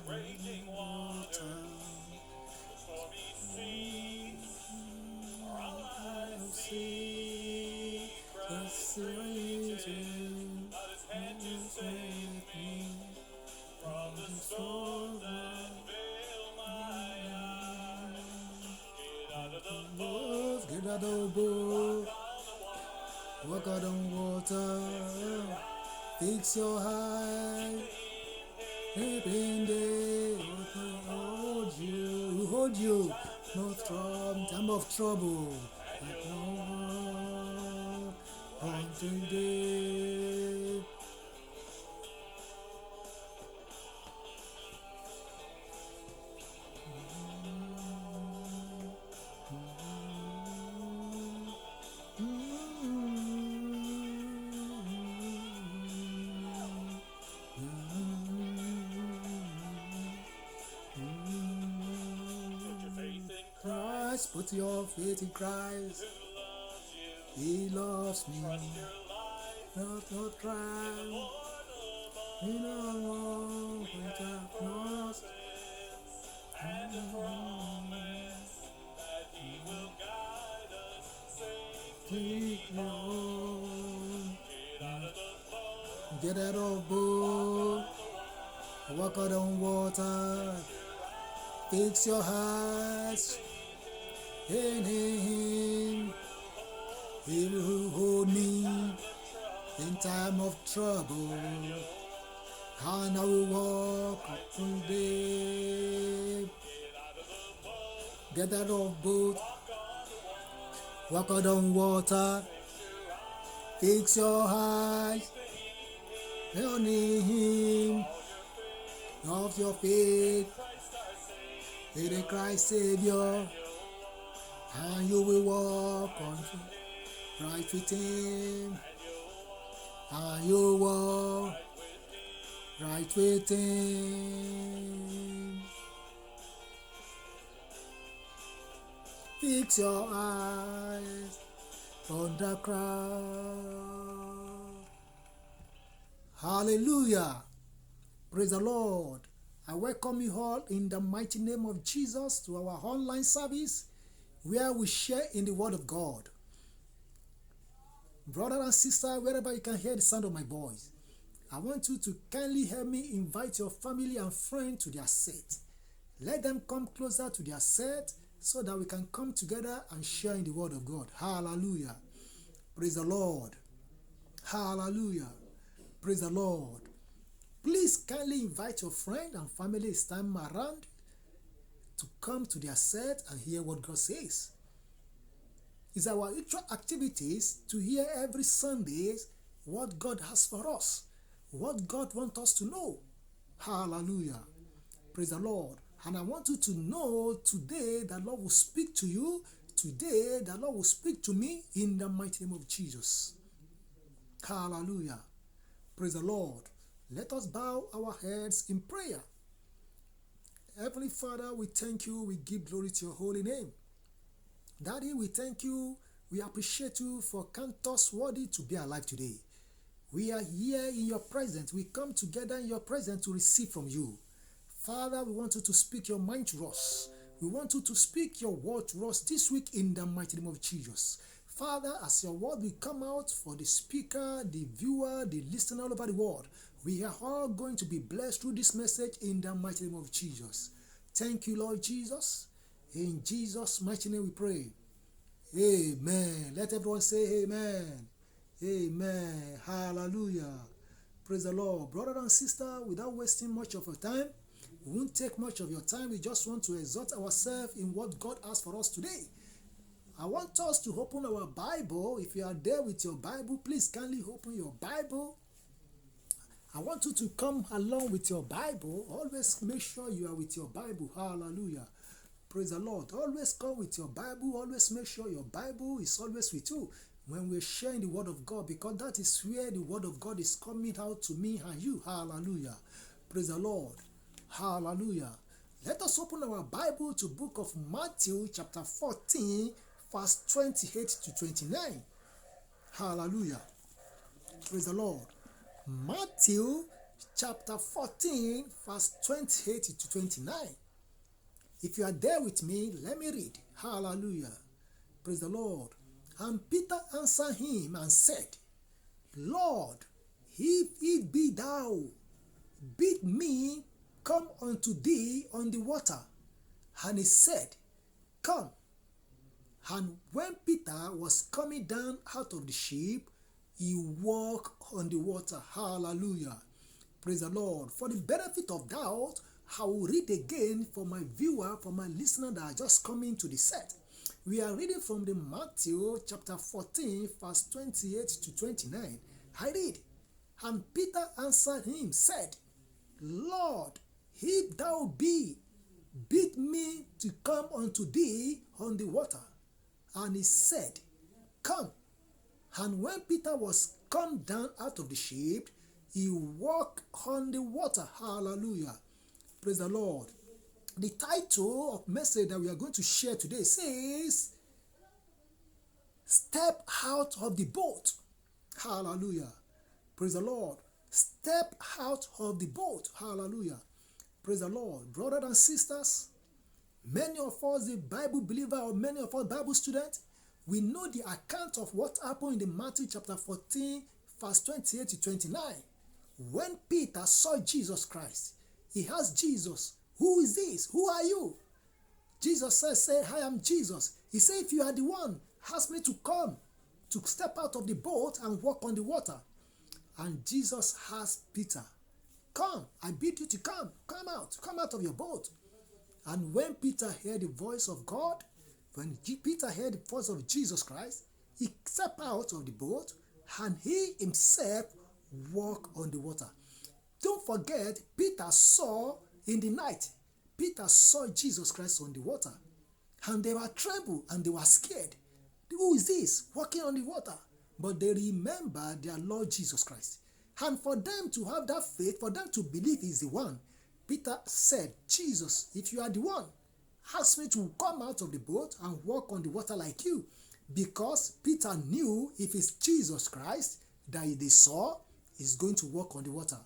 raging water, stormy streets, all I see, Christ reaching out His hand to save me from the storm that veil my eyes. Get out of the boat, Get out of the boat, walk on the water, walk on water. Fix your eyes. Every day, hold you, no trouble, time of trouble. But no on today. put your faith in Christ, put your faith in Christ, Christ. who loves He loves you. me. Trust your life, Not cry. Lord In alone. a world We with have darkness, promises and a promise that He will guide us safely home. get out of boat, walk out on water, fix your hearts in Him. He will hold me in time of trouble, and I will walk today. Get out of boat, walk out on water, fix your eyes on Him. Of your faith in Christ Savior, and you will walk on right with Him, and you walk right with Him. Fix your eyes on the crowd. Hallelujah. Praise the Lord. I welcome you all in the mighty name of Jesus to our online service where we share in the Word of God. Brother and sister, wherever you can hear the sound of my voice, I want you to kindly help me invite your family and friends to their set. Let them come closer to their set so that we can come together and share in the Word of God. Hallelujah. Praise the Lord. Hallelujah. Praise the Lord. Please kindly invite your friend and family this time around to come to their set and hear what God says. It's our usual activities to hear every Sunday what God has for us, what God wants us to know. Hallelujah. Praise the Lord. And I want you to know today the Lord will speak to you. Today the Lord will speak to me in the mighty name of Jesus. Hallelujah. Praise the Lord. Let us bow our heads in prayer. Heavenly Father, we thank you. We give glory to your holy name. Daddy, we thank you. We appreciate you for counting us worthy to be alive today. We are here in your presence. We come together in your presence to receive from you. Father, we want you to speak your mind to us. We want you to speak your word to us this week in the mighty name of Jesus. Father, as your word will come out for the speaker, the viewer, the listener all over the world, we are all going to be blessed through this message in the mighty name of Jesus. Thank you, Lord Jesus. In Jesus' mighty name we pray. Amen. Let everyone say amen. Amen. Hallelujah. Praise the Lord. Brother and sister, without wasting much of your time, we won't take much of your time. We just want to exhort ourselves in what God has for us today. I want us to open our Bible. If you are there with your Bible, please kindly open your Bible. I want you to come along with your Bible. Always make sure you are with your Bible. Hallelujah. Praise the Lord. Always come with your Bible. Always make sure your Bible is always with you when we're sharing the Word of God, because that is where the Word of God is coming out to me and you. Hallelujah. Praise the Lord. Hallelujah. Let us open our Bible to book of Mathew chapter 14, verse 28 to 29. Hallelujah. Praise the Lord. Mathew chapter 14, verse 28 to 29. If you are there with me, let me read. Hallelujah. Praise the Lord. And Peter answered him and said, Lord, if it be thou, bid me come unto thee on the water. And he said, Come. And when Peter was coming down out of the ship, he walked on the water. Hallelujah. Praise the Lord. For the benefit of doubt, I will read again for my viewer, for my listener that are just coming to the set. We are reading from the Mathew chapter 14, verse 28 to 29. I read, And Peter answered him, said, Lord, if thou be, bid me to come unto thee on the water. And he said, Come. And when Peter was come down out of the ship, he walked on the water. Hallelujah. Praise the Lord. The title of message that we are going to share today says, Step out of the boat. Hallelujah. Praise the Lord. Step out of the boat. Hallelujah. Praise the Lord. Brothers and sisters, many of us, the Bible believer, or many of us Bible students, we know the account of what happened in the Matthew chapter 14, verse 28 to 29. When Peter saw Jesus Christ, he asked Jesus, Who is this? Who are you? Jesus said, I am Jesus. He said, if you are the one, ask me to come, to step out of the boat and walk on the water. And Jesus asked Peter, Come, I bid you to come out of your boat. And when Peter heard the voice of God, when Peter heard the voice of Jesus Christ, he stepped out of the boat and he himself walked on the water. Don't forget, Peter saw in the night, Peter saw Jesus Christ on the water. And they were trembled and they were scared. Who is this walking on the water? But they remembered their Lord Jesus Christ. And for them to have that faith, for them to believe he's the one, Peter said, Jesus, if you are the one, ask me to come out of the boat and walk on the water like you. Because Peter knew if it's Jesus Christ that they saw, he's going to walk on the water.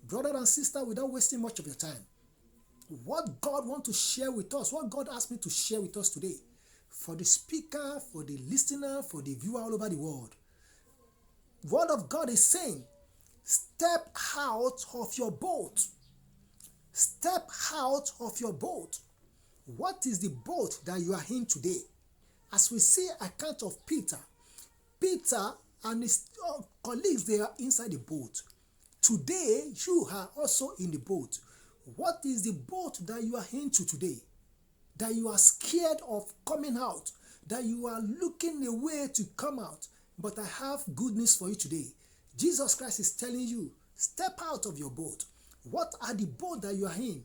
Brother and sister, without wasting much of your time, what God wants to share with us, what God asked me to share with us today, for the speaker, for the listener, for the viewer all over the world, Word of God is saying, step out of your boat. Step out of your boat. What is the boat that you are in today? As we see account of Peter and his colleagues, they are inside the boat. Today, you are also in the boat. What is the boat that you are into today? That you are scared of coming out, that you are looking a way to come out. But I have good news for you today. Jesus Christ is telling you, step out of your boat. What are the boat that you are in?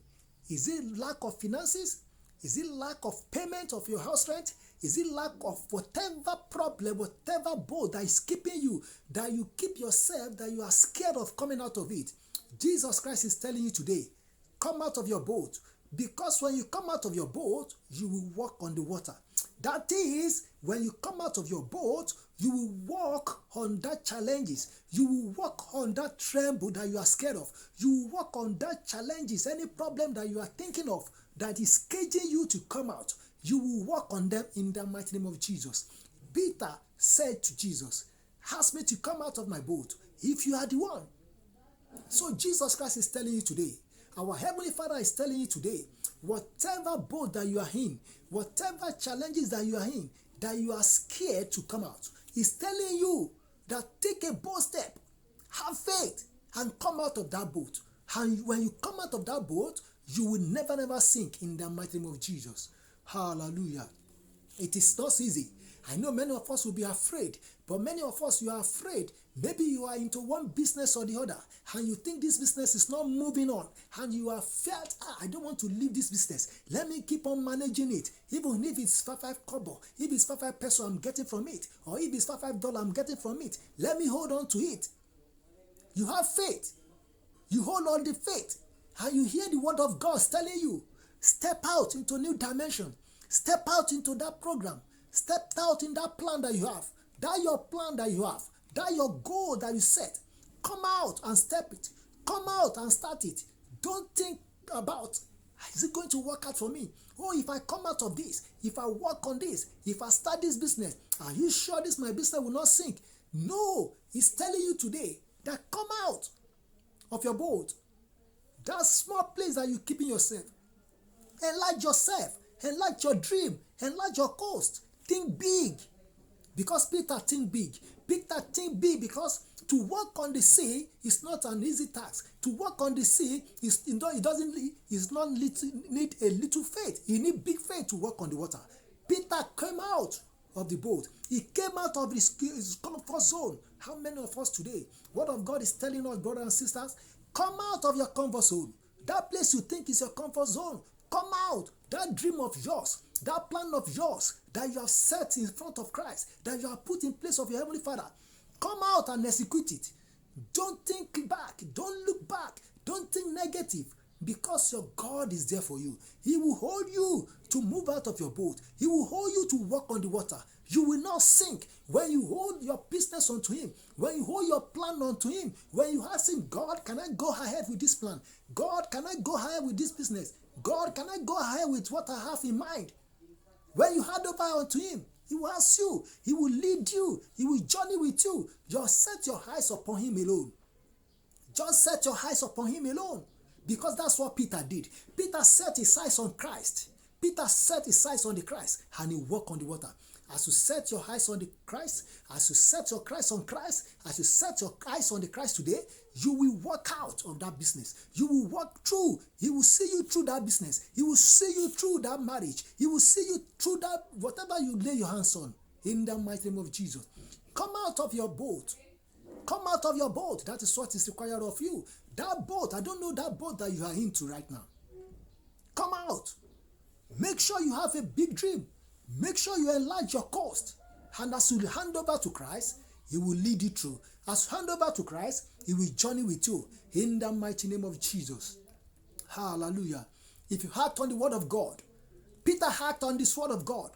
Is it lack of finances? Is it lack of payment of your house rent? Is it lack of whatever problem, whatever boat that is keeping you, that you keep yourself, that you are scared of coming out of it? Jesus Christ is telling you today, come out of your boat. Because when you come out of your boat, you will walk on the water. That is, when you come out of your boat, you will walk on that challenges. You will walk on that tremble that you are scared of. You will walk on that challenges, any problem that you are thinking of that is caging you to come out. You will walk on them in the mighty name of Jesus. Peter said to Jesus, ask me to come out of my boat if you are the one. So Jesus Christ is telling you today, our Heavenly Father is telling you today, whatever boat that you are in, whatever challenges that you are in, that you are scared to come out, He's telling you that take a bold step, have faith, and come out of that boat. And when you come out of that boat, you will never sink in the mighty name of Jesus. Hallelujah. It is not easy. I know many of us will be afraid, but many of us, you are afraid. Maybe you are into one business or the other, and you think this business is not moving on, and you have felt, I don't want to leave this business. Let me keep on managing it. Even if it's 5 kobo, if it's 5 peso I'm getting from it, or if it's $5 I'm getting from it, let me hold on to it. You have faith. You hold on the faith, and you hear the word of God telling you, step out into a new dimension. Step out into that program. Step out in that plan that you have. That your plan that you have. That your goal that you set. Come out and step it. Come out and start it. Don't think about, is it going to work out for me? Oh, if I come out of this, if I work on this, if I start this business, are you sure this my business will not sink? No, he's telling you today that come out of your boat. That small place that you keep in yourself. Enlarge yourself. Enlarge your dream. Enlarge your coast. Think big. Because Peter think big. Peter think big because to walk on the sea is not an easy task. To walk on the sea is need a little faith. You need big faith to walk on the water. Peter came out of the boat. He came out of his comfort zone. How many of us today? Word of God is telling us, brothers and sisters, come out of your comfort zone. That place you think is your comfort zone. Come out. That dream of yours, that plan of yours that you have set in front of Christ, that you have put in place of your Heavenly Father, come out and execute it. Don't think back. Don't look back. Don't think negative, because your God is there for you. He will hold you to move out of your boat. He will hold you to walk on the water. You will not sink. When you hold your business onto Him, when you hold your plan onto Him, when you ask Him, God, can I go ahead with this plan? God, can I go ahead with this business? God, can I go ahead with what I have in mind? When you hand over unto Him, He will ask you. He will lead you. He will journey with you. Just set your eyes upon Him alone. Just set your eyes upon Him alone. Because that's what Peter did. Peter set his eyes on Christ. Peter set his eyes on the Christ and he walked on the water. As you set your eyes on the Christ, as you set your eyes on Christ, as you set your eyes on the Christ today, you will walk out of that business. You will walk through. He will see you through that business. He will see you through that marriage. He will see you through that, whatever you lay your hands on, in the mighty name of Jesus. Come out of your boat. Come out of your boat. That is what is required of you. That boat, I don't know that boat that you are into right now. Come out. Make sure you have a big dream. Make sure you enlarge your coast. And as you hand over to Christ, He will lead you through. As you hand over to Christ, He will journey with you in the mighty name of Jesus. Hallelujah. If you act on the word of God, Peter acted on this word of God.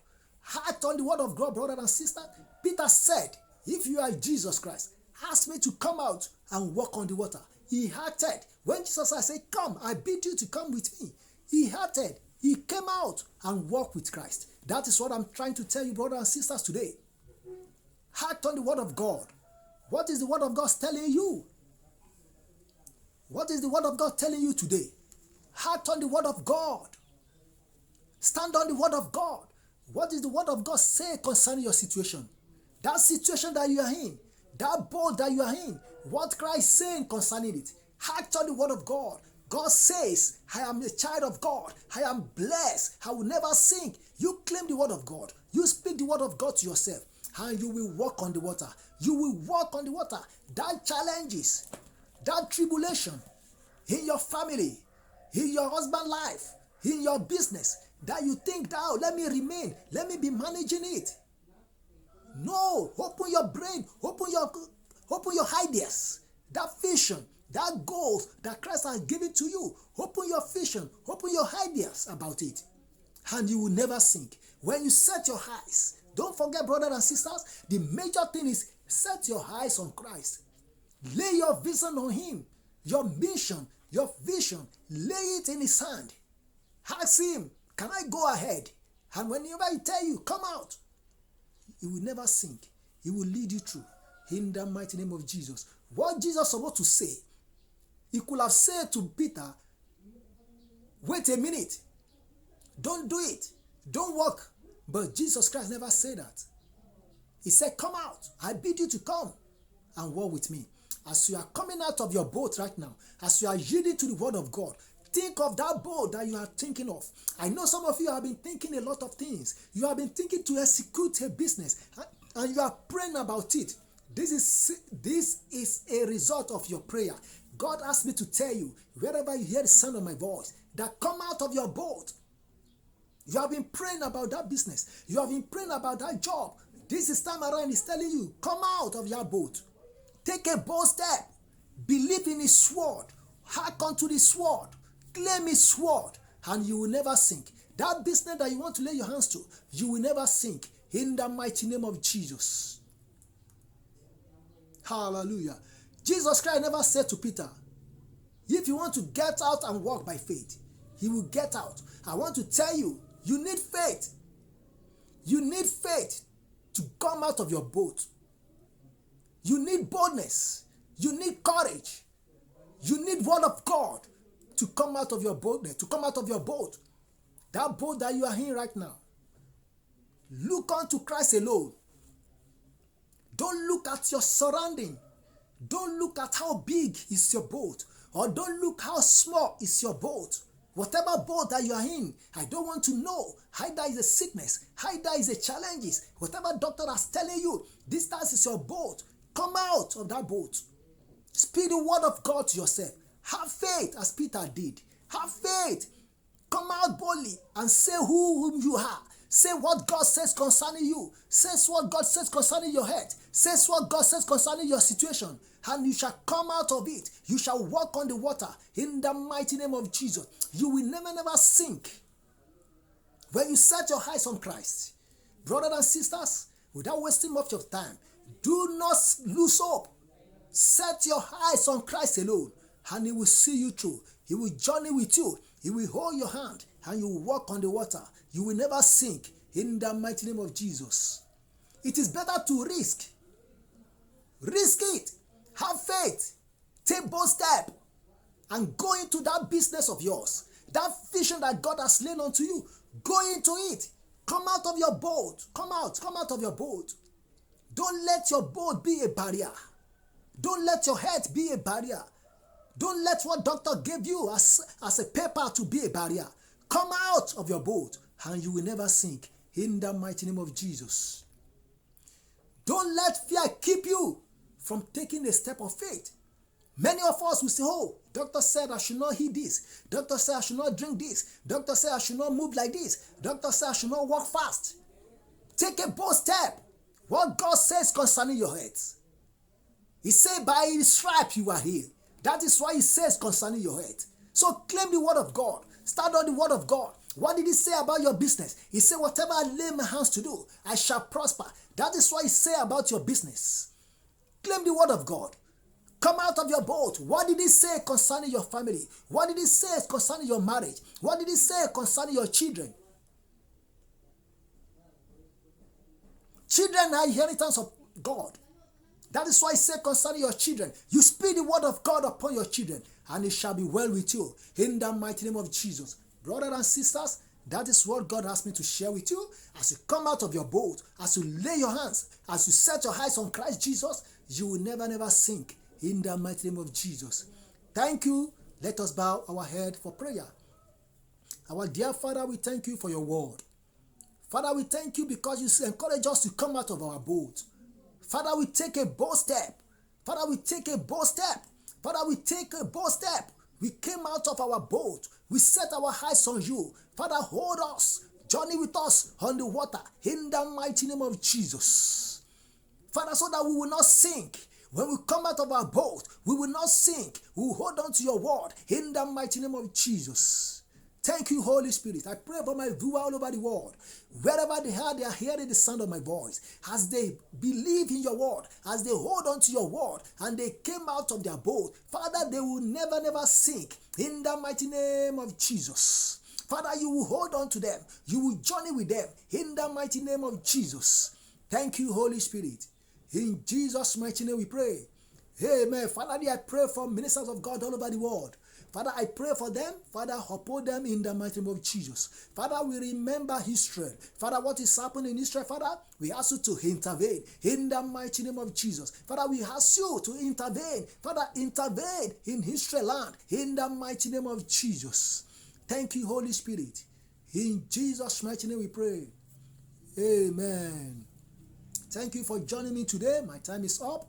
Act on the word of God, brother and sister. Peter said, if you are Jesus Christ, ask me to come out and walk on the water. He acted. When Jesus said, come, I bid you to come with me. He acted. He came out and walked with Christ. That is what I'm trying to tell you, brothers and sisters, today. Act on the word of God. What is the word of God telling you? What is the word of God telling you today? Act on the word of God. Stand on the word of God. What is the word of God say concerning your situation? That situation that you are in, that boat that you are in, what Christ is saying concerning it. Act on the word of God. God says, I am a child of God. I am blessed. I will never sink. You claim the word of God. You speak the word of God to yourself. And you will walk on the water. You will walk on the water. That challenges, that tribulation in your family, in your husband's life, in your business, that you think, now let me remain. Let me be managing it. No. Open your brain. Open your ideas. That vision. That goal that Christ has given to you, open your vision, open your ideas about it, and you will never sink. When you set your eyes, don't forget, brothers and sisters, the major thing is set your eyes on Christ. Lay your vision on Him, your mission, your vision, lay it in His hand. Ask Him, can I go ahead? And whenever He tell you, come out, He will never sink. He will lead you through. In the mighty name of Jesus. What Jesus was supposed to say, He could have said to Peter, wait a minute, don't do it, don't walk. But Jesus Christ never said that. He said, come out, I bid you to come and walk with me. As you are coming out of your boat right now, as you are yielding to the word of God, think of that boat that you are thinking of. I know some of you have been thinking a lot of things. You have been thinking to execute a business, and you are praying about it. This is a result of your prayer. God asked me to tell you, wherever you hear the sound of my voice, that come out of your boat. You have been praying about that business. You have been praying about that job. This time around is telling you, come out of your boat. Take a bold step. Believe in His word. Hack onto the sword. Claim His word. And you will never sink. That business that you want to lay your hands to, you will never sink. In the mighty name of Jesus. Hallelujah. Jesus Christ never said to Peter, If you want to get out and walk by faith, he will get out. I want to tell you, you need faith. You need faith to come out of your boat. You need boldness. You need courage. You need word of God to come out of your boat, to come out of your boat. That boat that you are in right now. Look unto Christ alone. Don't look at your surrounding. Don't look at how big is your boat, or don't look how small is your boat. Whatever boat that you are in, I don't want to know. Either is a sickness, either is a challenges. Whatever doctor is telling you, this is your boat. Come out of that boat. Speak the word of God to yourself. Have faith as Peter did. Have faith. Come out boldly and say whom you are. Say what God says concerning you. Says what God says concerning your head. Says what God says concerning your situation. And you shall come out of it. You shall walk on the water in the mighty name of Jesus. You will never sink. When you set your eyes on Christ, brothers and sisters, without wasting much of time, do not lose hope. Set your eyes on Christ alone, and he will see you through. He will journey with you. He will hold your hand, and you will walk on the water. You will never sink in the mighty name of Jesus. It is better to risk. Risk it. Have faith. Take bold step and go into that business of yours. That vision that God has laid onto you. Go into it. Come out of your boat. Come out of your boat. Don't let your boat be a barrier. Don't let your head be a barrier. Don't let what doctor gave you as a paper to be a barrier. Come out of your boat and you will never sink in the mighty name of Jesus. Don't let fear keep you from taking a step of faith. Many of us will say, oh, doctor said I should not eat this. Doctor said I should not drink this. Doctor said I should not move like this. Doctor said I should not walk fast. Take a bold step. What God says concerning your health. He said by his stripe you are healed. That is why he says concerning your health. So claim the word of God. Stand on the word of God. What did he say about your business? He said, whatever I lay my hands to do, I shall prosper. That is what he said about your business. Claim the word of God. Come out of your boat. What did he say concerning your family? What did he say concerning your marriage? What did he say concerning your children? Children are inheritance of God. That is why he said concerning your children, you speak the word of God upon your children, and it shall be well with you. In the mighty name of Jesus. Brothers and sisters, that is what God asked me to share with you. As you come out of your boat, as you lay your hands, as you set your eyes on Christ Jesus, you will never sink. In the mighty name of Jesus. Thank you. Let us bow our head for prayer. Our dear Father, we thank you for your word. Father, we thank you because you encourage us to come out of our boat. Father, we take a bold step. Father, we take a bold step. Father, we take a bold step. We came out of our boat. We set our eyes on you. Father, hold us. Journey with us on the water. In the mighty name of Jesus. Father, so that we will not sink. When we come out of our boat, we will not sink. We will hold on to your word in the mighty name of Jesus. Thank you, Holy Spirit. I pray for my viewer all over the world. Wherever they are hearing the sound of my voice. As they believe in your word, as they hold on to your word, and they came out of their boat, Father, they will never sink in the mighty name of Jesus. Father, you will hold on to them. You will journey with them in the mighty name of Jesus. Thank you, Holy Spirit. In Jesus' mighty name we pray. Amen. Father, I pray for ministers of God all over the world. Father, I pray for them. Father, uphold them in the mighty name of Jesus. Father, we remember Israel. Father, what is happening in Israel, Father, we ask you to intervene in the mighty name of Jesus. Father, we ask you to intervene. Father, intervene in Israel land in the mighty name of Jesus. Thank you, Holy Spirit. In Jesus' mighty name we pray. Amen. Thank you for joining me today. My time is up.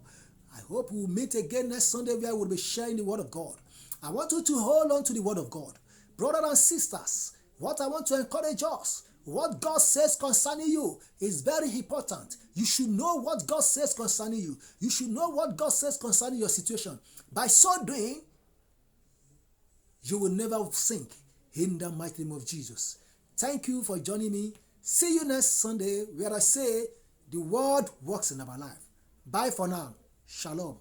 I hope we'll meet again next Sunday where we'll be sharing the word of God. I want you to hold on to the word of God. Brothers and sisters, what I want to encourage us, what God says concerning you is very important. You should know what God says concerning you. You should know what God says concerning your situation. By so doing, you will never sink in the mighty name of Jesus. Thank you for joining me. See you next Sunday where I say, the word works in our life. Bye for now. Shalom.